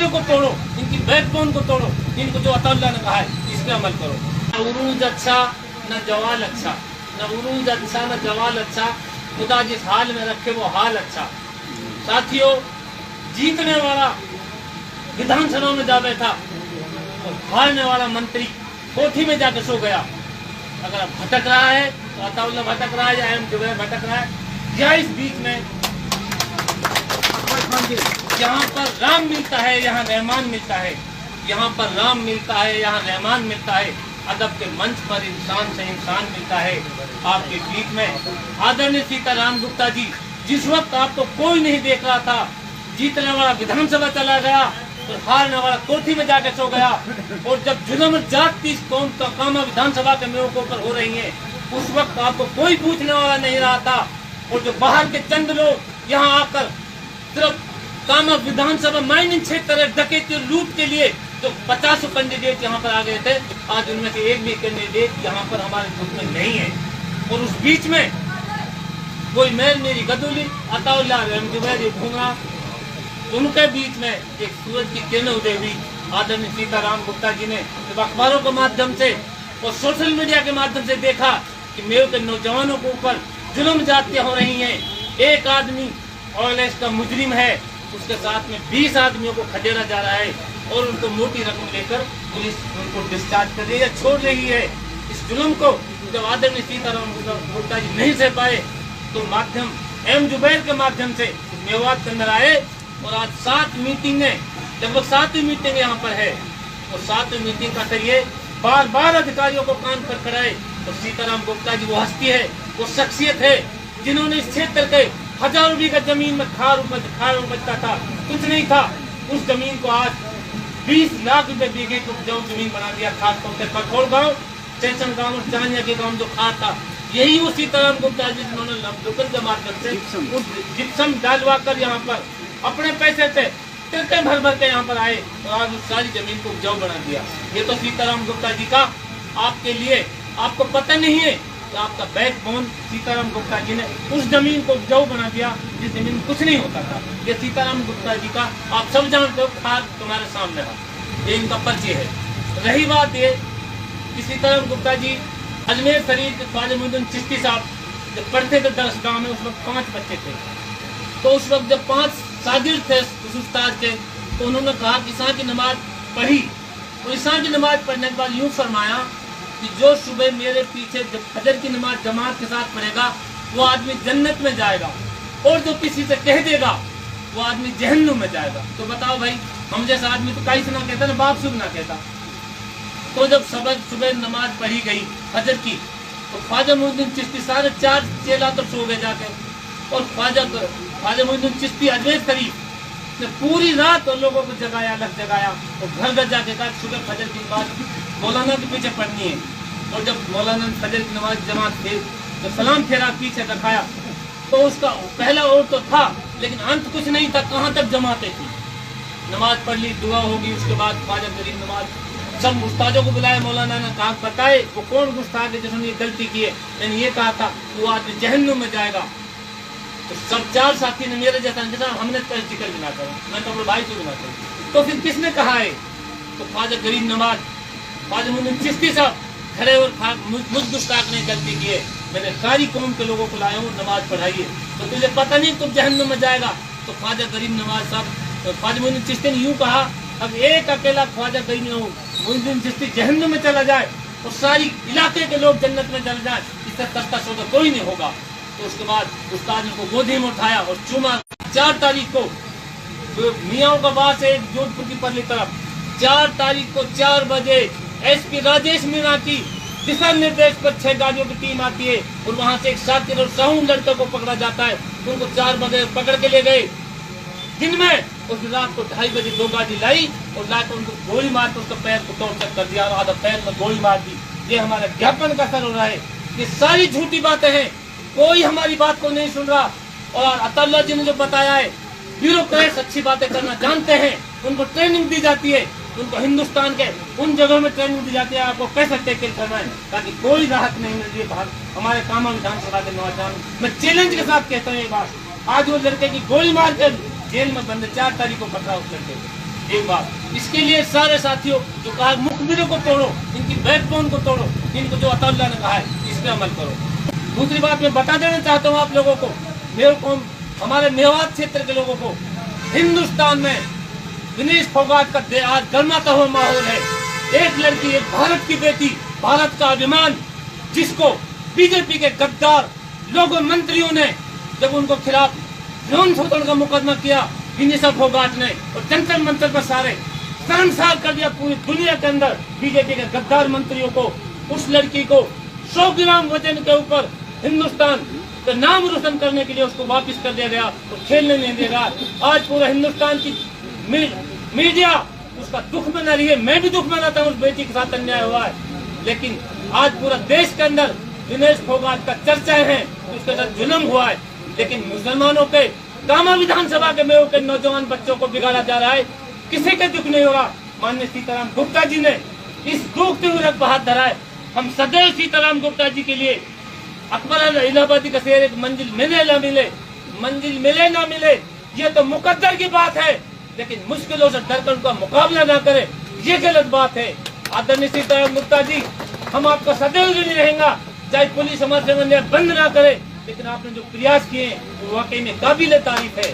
ढांचे को तोड़ो, इनकी बैकबोन को तोड़ो, इनको जो अल्लाह ने कहा है इस पे अमल करो। न उरूज अच्छा न जवाल अच्छा, न उरूज अच्छा न जवाल अच्छा, खुदा जिस हाल में रखे वो हाल अच्छा। साथियों, जीतने वाला विधानसभा में जा बैठा और हारने वाला मंत्री कोठी में जाकर सो गया। अगर भटक रहा है तो अताउल्लाह भटक रहा है या एम जुबैर भटक रहा है, या इस बीच में यहाँ पर राम मिलता है यहाँ रहमान मिलता है, यहाँ पर राम मिलता है यहाँ रहमान मिलता है, अदब के मंच पर इंसान से इंसान मिलता है। आपके बीच में आदरणीय सीताराम गुप्ता जी, जिस वक्त आपको कोई नहीं देख रहा था, जीतने वाला विधानसभा चला गया तो हारने वाला कोठी में जाके सो गया, और जब जुल्म जाति कौम का कामा विधानसभा के मेरों के ऊपर हो रही है, उस वक्त आपको कोई पूछने वाला नहीं रहा था। और जो बाहर के चंद लोग यहाँ आकर सिर्फ कामा विधानसभा माइनिंग क्षेत्र डकैती और लूट के लिए जो 50 कैंडिडेट यहाँ पर आ गए थे, आज उनमें से एक भी कैंडिडेट यहाँ पर हमारे ग्रुप में नहीं है। और उस बीच में कोई मैल मेरी गदुली अताउल्लाह जुबैर घूंगा, उनके बीच में एक सूरज की किरण उदय हुई। आदरणीय सीताराम गुप्ता जी ने जब अखबारों के माध्यम से और सोशल मीडिया के माध्यम से देखा कि मेरे के नौजवानों के ऊपर जुल्म जातियां हो रही हैं, एक आदमी ऑयलेस का मुजरिम है, उसके साथ में 20 आदमियों को खदेड़ा जा रहा है और उनको मोटी रकम लेकर पुलिस उनको डिस्चार्ज कर रही है, छोड़ रही है। इस जुल्म को जब आदरणीय सीताराम गुप्ता जी नहीं सह पाए तो माध्यम एम जुबैर के माध्यम से मेवात के अंदर आए और आज 7 मीटिंगें, लगभग 7वीं मीटिंग यहाँ पर है, और 7वीं मीटिंग का जरिए बार बार अधिकारियों को कान पर कराए। और सीताराम गुप्ता जी वो हस्ती है, वो शख्सियत है जिन्होंने इस क्षेत्र के हजारों बीघा जमीन में खार उपजता था, कुछ नहीं था, उस जमीन को आज 20 लाख रुपए बीघे को जो जमीन बना दिया। खास तौर पर कठोर गाँव, स्टेशन गाँव और चानिया के गाँव जो खार था, यही वो सीताराम गुप्ता जी जिन्होंने लोकल के माध्यम से जिप्सम डालवा कर यहाँ पर अपने पैसे से तिरके भर भर के यहाँ पर आए और आज उस सारी जमीन को उपजाऊ बना दिया। ये तो सीताराम गुप्ता जी का आपके लिए, आपको पता नहीं है कि आपका बैकबोन सीताराम गुप्ता जी ने उस जमीन को उपजाऊ बना दिया जिस जमीन में कुछ नहीं होता था। ये सीताराम गुप्ता जी का आप सब जानते हो, खाद तुम्हारे सामने था, ये इनका परिचय है। रही बात ये कि सीताराम गुप्ता जी अजमेर शरीफ के ख्वाजा मोइनुद्दीन चिश्ती साहब जब पढ़ते थे दरसगाह में, उस वक्त 5 बच्चे थे, तो उस वक्त जब 5 शागिर्द थे उस उस्ताद के, तो उन्होंने कहा कि ईशा की नमाज पढ़ी, और ईशा की नमाज पढ़ने के बाद यूँ फरमाया कि जो सुबह मेरे पीछे जब फजर की नमाज जमात के साथ पढ़ेगा वो आदमी जन्नत में जाएगा, और जो किसी से कह देगा वो आदमी जहन्नुम में जाएगा। तो बताओ भाई, हम जैसा आदमी तो काई से ना कहता ना, बाप से भी ना कहता। तो जब सुबह नमाज पढ़ी गई फजर की, तो ख्वाजा मोइनुद्दीन चिश्ती 4.5 चेला तो सो गए जाके, और ख्वाजा मोइनुद्दीन चिश्ती अजमेर शरीफ ने पूरी रात उन लोगों को जगाया, अलग जगाया, और घर घर जाके कहा सुबह फजर की नमाज मौलाना के पीछे पढ़नी है। और जब मौलाना ने फजर की नमाज जमात थे तो सलाम फेरा पीछे रखाया, तो उसका पहला और तो था लेकिन अंत कुछ नहीं था, कहाँ तक जमाते थी। नमाज पढ़ ली, दुआ होगी, उसके बाद ख्वाजा गरीब नमाज, सब उस्तादों को बुलाया, मौलाना ने कहा बताए वो कौन गुस्ताख है जिन्होंने ये गलती की है। मैंने ये कहा था वो आदमी जहन्नुम में जाएगा। तो सब 4 साथी ने मेरे जैसा हमने तो जिक्र भी ना करो, मैं तो अपने भाई से भी ना करूँ। तो फिर किसने कहा है? तो ख्वाजा गरीब नवाज, ख्वाजा मोइनुद्दीन चिश्ती साहब खड़े और मुझ गुस्ताख ने गलती की है, मैंने सारी कौम के लोगों को लाया हूँ, नमाज पढ़ाइए, तो तुझे पता नहीं तुम जहन्नुम में जाएगा। तो ख्वाजा गरीब नवाज साहब, तो ख्वाजा मोइनुद्दीन चिश्ती ने यूँ कहा, अब एक अकेला ख्वाजा गरीब मोइनुद्दीन चिश्ती जहन्नुम में चला जाए और सारी इलाके के लोग जन्नत में चले जाए, इससे सस्ता सौदा कोई नहीं होगा। तो उसके बाद उस्ताद ने को गोदी में उठाया और चूमा। 4 तारीख को मियाँ का बात है जोधपुर की परली तरफ, 4 तारीख को 4 बजे एसपी राजेश मीणा की दिशा निर्देश पर 6 गाड़ियों की टीम आती है और वहां से एक शातिर और साहून लड़के को पकड़ा जाता है। उनको 4 बजे पकड़ के ले गए, दिन में उस रात को 2:30 बजे 2 गाड़ी लाई और लाकर उनको गोली मार कर उसका पैर को तोड़ कर दिया और आधा पैर में गोली मार दी। ये हमारे ज्ञापन का असर हो रहा है। ये सारी झूठी बातें हैं, कोई हमारी बात को नहीं सुन रहा। और अताउल्लाह जी ने जो बताया है, ब्यूरोक्रेट्स अच्छी बातें करना जानते हैं, उनको ट्रेनिंग दी जाती है, उनको हिंदुस्तान के उन जगहों में ट्रेनिंग दी जाती है आपको कैसे टेकल करना है, ताकि कोई राहत नहीं मिल रही है। हमारे कामा विधानसभा के नौजवान, मैं चैलेंज के साथ कहता हूँ ये बात, आज वो लड़के की गोली मार कर जेल में बंद, 4 तारीख को पकड़ा उस लड़के को। एक बात, इसके लिए सारे साथियों जो कहा मुखबिरों को तोड़ो, इनकी बैकबोन को तोड़ो, इनको जो अताउल्लाह ने कहा है इस पे अमल करो। दूसरी बात मैं बता देना चाहता हूँ आप लोगों को, मेरे को, हमारे मेवात क्षेत्र के लोगों को, हिंदुस्तान में विनेश फोगाट का आज गर्माता हुआ माहौल है। एक लड़की, एक भारत की बेटी, भारत का अभिमान, जिसको बीजेपी के गद्दार लोगों मंत्रियों ने जब उनको खिलाफ यौन शोषण का मुकदमा किया विनेशा फोगाट ने, और जंतर मंतर पर सारे शर्मसार कर दिया पूरी दुनिया के अंदर बीजेपी के गद्दार मंत्रियों को। उस लड़की को 100 ग्राम वजन के ऊपर हिंदुस्तान का नाम रोशन करने के लिए उसको वापस कर दिया गया और खेलने नहीं देगा। आज पूरा हिंदुस्तान की मीडिया उसका दुख मना रही है, मैं भी दुख मनाता हूँ, उस बेटी के साथ अन्याय हुआ है। लेकिन आज पूरा देश के अंदर विनेश फोगाट का चर्चा है, उसके साथ जुल्म हुआ है। लेकिन मुसलमानों के कामा विधानसभा के मेयों के नौजवान बच्चों को बिगाड़ा जा रहा है, किसी के दुख नहीं हो रहा। माननीय सीताराम गुप्ता जी ने इस डूबते हुए रथ पर हाथ धरा है। हम सदैव सीताराम गुप्ता जी के लिए, अकबर इलाहाबादी का शेर, एक मंजिल मिले ना मिले, मंजिल मिले ना मिले, ये तो मुकद्दर की बात है, लेकिन मुश्किलों से डरकर उनका मुकाबला ना करे, ये गलत बात है। आदरणीय सीताराम गुप्ता जी, हम आपका सदैव ऋणी रहेंगे, चाहे पुलिस हमारे बंद ना करे, लेकिन आपने जो प्रयास किए वो वाकई में काबिल तारीफ है।